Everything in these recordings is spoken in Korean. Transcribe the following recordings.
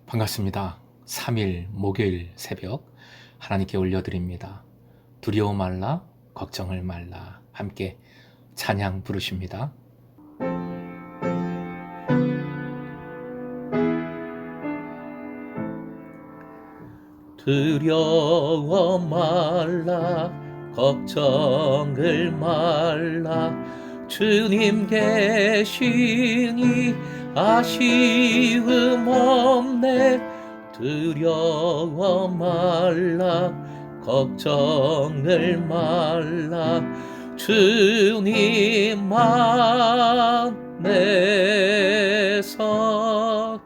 반갑습니다. 3일 목요일 새벽 하나님께 올려드립니다. 두려워 말라, 걱정을 말라. 함께 찬양 부르십니다. 두려워 말라, 걱정을 말라. 주님 계시니 아쉬움 없네. 두려워 말라, 걱정을 말라. 주님만 내 선.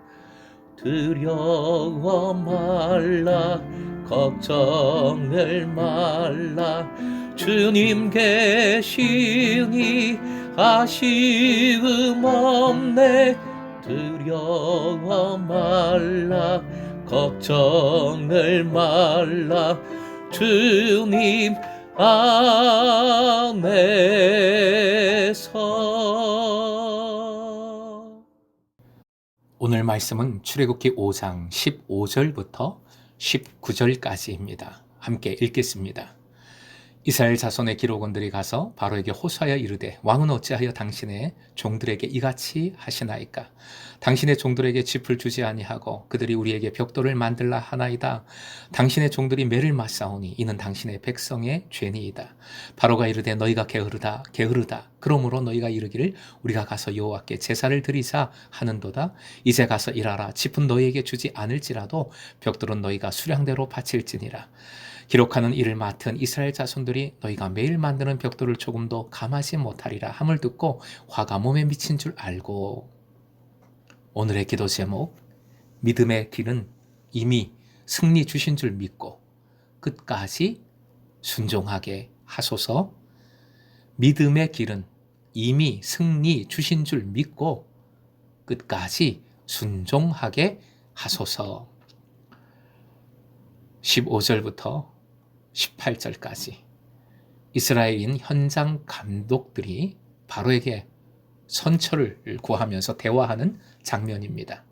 두려워 말라, 걱정을 말라. 주님 계시니 아쉬움 없네. 두려워 말라, 걱정을 말라. 주님 안에서. 오늘 말씀은 출애굽기 5장 15절부터 19절까지입니다. 함께 읽겠습니다. 이스라엘 자손의 기록원들이 가서 바로에게 호소하여 이르되, 왕은 어찌하여 당신의 종들에게 이같이 하시나이까? 당신의 종들에게 짚을 주지 아니하고 그들이 우리에게 벽돌을 만들라 하나이다. 당신의 종들이 매를 맞사오니 이는 당신의 백성의 죄니이다. 바로가 이르되, 너희가 게으르다 게으르다. 그러므로 너희가 이르기를 우리가 가서 여호와께 제사를 드리자 하는도다. 이제 가서 일하라. 짚은 너희에게 주지 않을지라도 벽돌은 너희가 수량대로 바칠지니라. 기록하는 일을 맡은 이스라엘 자손들이 너희가 매일 만드는 벽돌을 조금도 감하지 못하리라 함을 듣고 화가 몸에 미친 줄 알고. 오늘의 기도 제목, 믿음의 길은 이미 승리 주신 줄 믿고 끝까지 순종하게 하소서. 믿음의 길은 이미 승리 주신 줄 믿고 끝까지 순종하게 하소서. 15절부터 18절까지 이스라엘인 현장 감독들이 바로에게 선처를 구하면서 대화하는 장면입니다.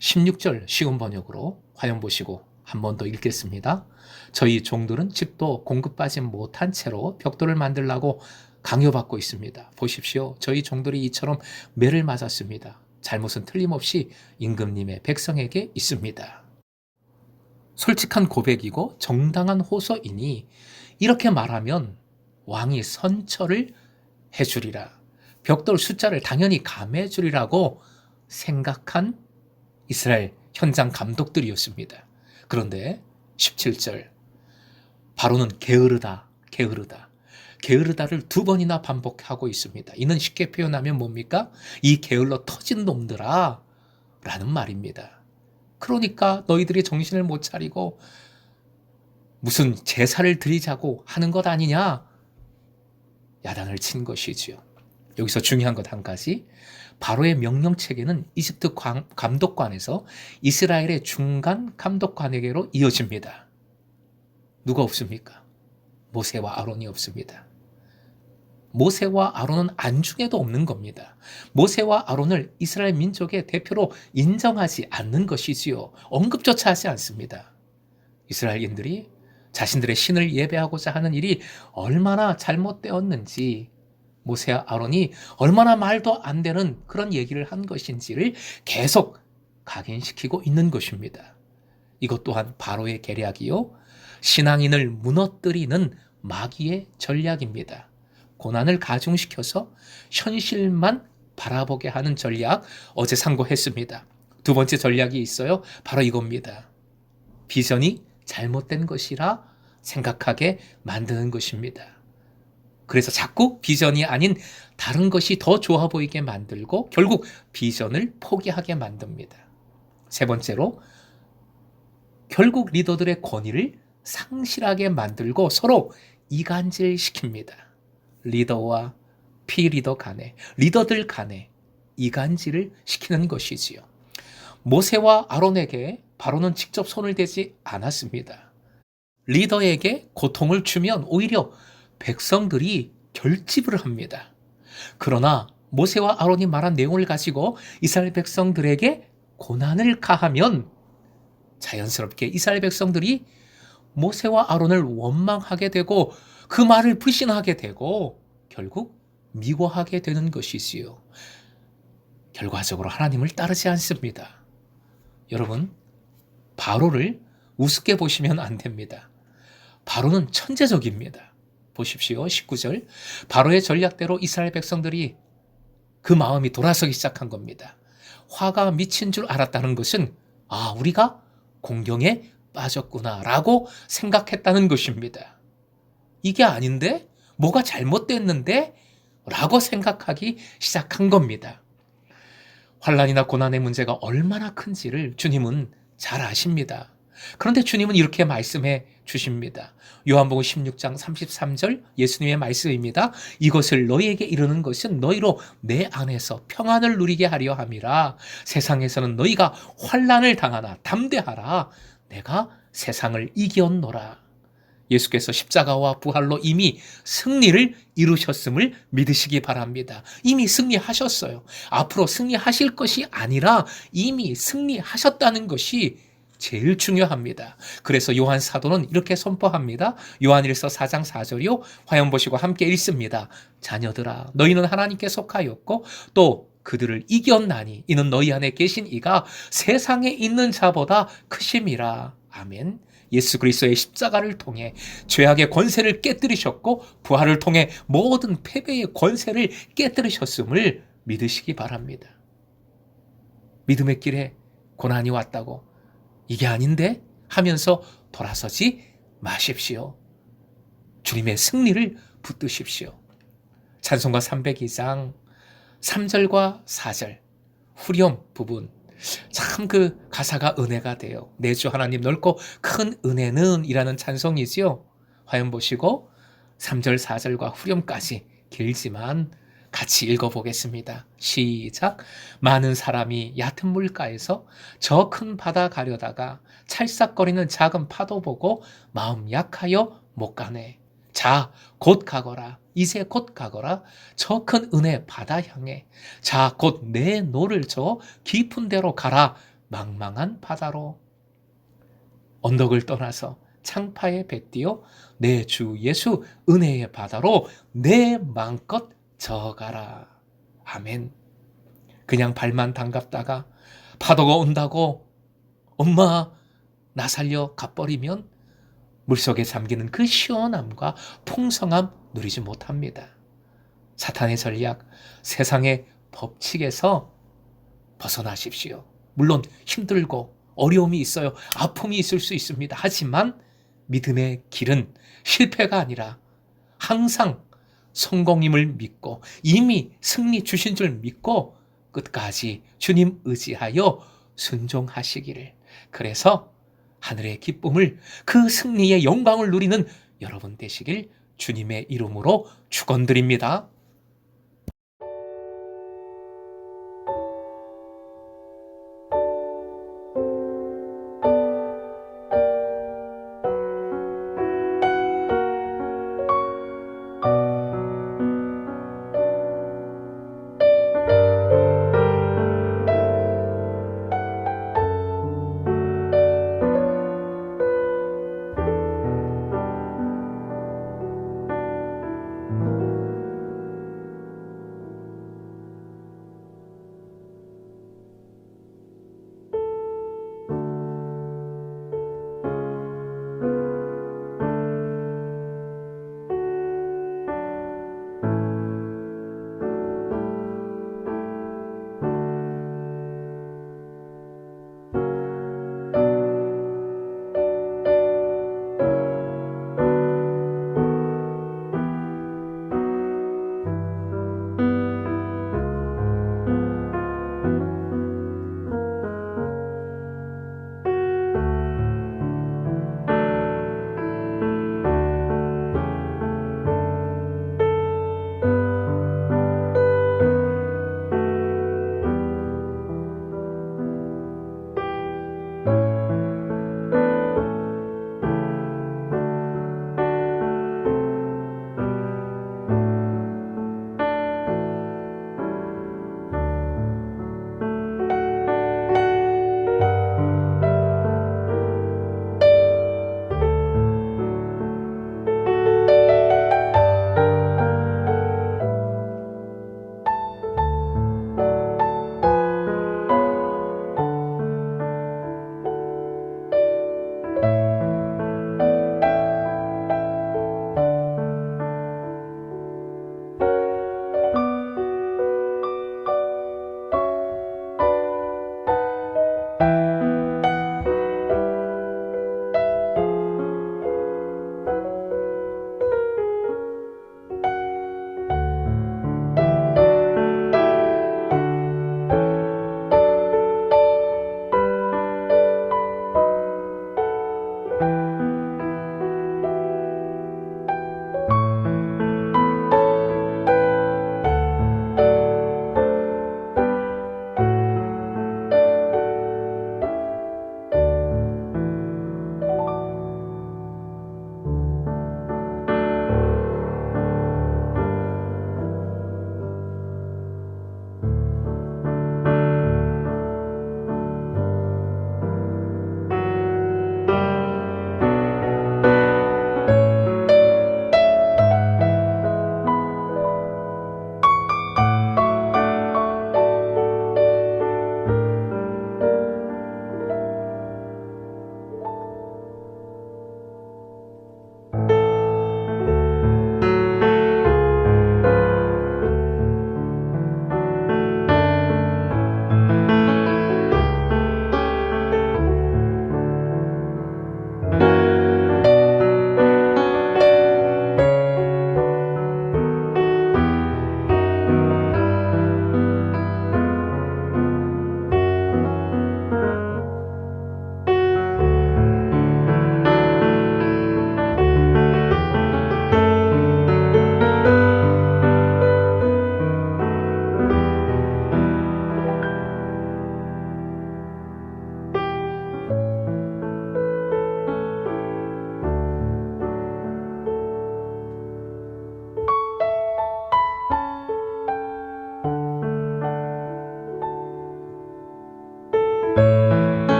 16절 쉬운 번역으로 화면 보시고 한 번 더 읽겠습니다. 저희 종들은 집도 공급받지 못한 채로 벽돌을 만들라고 강요받고 있습니다. 보십시오. 저희 종들이 이처럼 매를 맞았습니다. 잘못은 틀림없이 임금님의 백성에게 있습니다. 솔직한 고백이고 정당한 호소이니 이렇게 말하면 왕이 선처를 해주리라, 벽돌 숫자를 당연히 감해 주리라고 생각한 이스라엘 현장 감독들이었습니다. 그런데 17절, 바로는 게으르다 게으르다 게으르다를 두 번이나 반복하고 있습니다. 이는 쉽게 표현하면 뭡니까? 이 게을러 터진 놈들아 라는 말입니다. 그러니까 너희들이 정신을 못 차리고 무슨 제사를 드리자고 하는 것 아니냐? 야단을 친 것이지요. 여기서 중요한 것 한 가지, 바로의 명령체계는 이집트 감독관에서 이스라엘의 중간 감독관에게로 이어집니다. 누가 없습니까? 모세와 아론이 없습니다. 모세와 아론은 안중에도 없는 겁니다. 모세와 아론을 이스라엘 민족의 대표로 인정하지 않는 것이지요. 언급조차 하지 않습니다. 이스라엘인들이 자신들의 신을 예배하고자 하는 일이 얼마나 잘못되었는지, 모세와 아론이 얼마나 말도 안 되는 그런 얘기를 한 것인지를 계속 각인시키고 있는 것입니다. 이것 또한 바로의 계략이요, 신앙인을 무너뜨리는 마귀의 전략입니다. 고난을 가중시켜서 현실만 바라보게 하는 전략, 어제 상고했습니다. 두 번째 전략이 있어요. 바로 이겁니다. 비전이 잘못된 것이라 생각하게 만드는 것입니다. 그래서 자꾸 비전이 아닌 다른 것이 더 좋아 보이게 만들고 결국 비전을 포기하게 만듭니다. 세 번째로, 결국 리더들의 권위를 상실하게 만들고 서로 이간질시킵니다. 리더와 피리더 간에, 리더들 간에 이간질을 시키는 것이지요. 모세와 아론에게 바로는 직접 손을 대지 않았습니다. 리더에게 고통을 주면 오히려 백성들이 결집을 합니다. 그러나 모세와 아론이 말한 내용을 가지고 이스라엘 백성들에게 고난을 가하면 자연스럽게 이스라엘 백성들이 모세와 아론을 원망하게 되고 그 말을 불신하게 되고 결국 미워하게 되는 것이지요. 결과적으로 하나님을 따르지 않습니다. 여러분, 바로를 우습게 보시면 안 됩니다. 바로는 천재적입니다. 보십시오. 19절. 바로의 전략대로 이스라엘 백성들이 그 마음이 돌아서기 시작한 겁니다. 화가 미친 줄 알았다는 것은 우리가 공경에 빠졌구나라고 생각했다는 것입니다. 이게 아닌데? 뭐가 잘못됐는데? 라고 생각하기 시작한 겁니다. 환난이나 고난의 문제가 얼마나 큰지를 주님은 잘 아십니다. 그런데 주님은 이렇게 말씀해 주십니다. 요한복음 16장 33절 예수님의 말씀입니다. 이것을 너희에게 이르는 것은 너희로 내 안에서 평안을 누리게 하려 함이라. 세상에서는 너희가 환난을 당하나 담대하라. 내가 세상을 이겼노라. 예수께서 십자가와 부활로 이미 승리를 이루셨음을 믿으시기 바랍니다. 이미 승리하셨어요. 앞으로 승리하실 것이 아니라 이미 승리하셨다는 것이 제일 중요합니다. 그래서 요한 사도는 이렇게 선포합니다. 요한일서 4장 4절이요. 화면 보시고 함께 읽습니다. 자녀들아, 너희는 하나님께 속하였고 또 그들을 이겼나니 이는 너희 안에 계신 이가 세상에 있는 자보다 크심이라. 아멘. 예수 그리스도의 십자가를 통해 죄악의 권세를 깨뜨리셨고 부활을 통해 모든 패배의 권세를 깨뜨리셨음을 믿으시기 바랍니다. 믿음의 길에 고난이 왔다고 이게 아닌데 하면서 돌아서지 마십시오. 주님의 승리를 붙드십시오. 찬송가 302장 3절과 4절 후렴 부분 참 그 가사가 은혜가 돼요. 내 주 하나님 넓고 큰 은혜는 이라는 찬송이지요. 화면 보시고 3절 4절과 후렴까지 길지만 같이 읽어보겠습니다. 시작. 많은 사람이 얕은 물가에서 저 큰 바다 가려다가 찰싹거리는 작은 파도 보고 마음 약하여 못 가네. 자, 곧 가거라. 이제 곧 가거라. 저 큰 은혜 바다 향해. 자, 곧 내 노를 저 깊은 데로 가라. 망망한 바다로. 언덕을 떠나서 창파에 뱉디어 내 주 예수 은혜의 바다로 내 마음껏 저가라. 아멘. 그냥 발만 담갔다가 파도가 온다고 엄마 나 살려 가버리면 물속에 잠기는 그 시원함과 풍성함 누리지 못합니다. 사탄의 전략, 세상의 법칙에서 벗어나십시오. 물론 힘들고 어려움이 있어요. 아픔이 있을 수 있습니다. 하지만 믿음의 길은 실패가 아니라 항상 성공임을 믿고 이미 승리 주신 줄 믿고 끝까지 주님 의지하여 순종하시기를. 그래서 하늘의 기쁨을 그 승리의 영광을 누리는 여러분 되시길 주님의 이름으로 축원드립니다.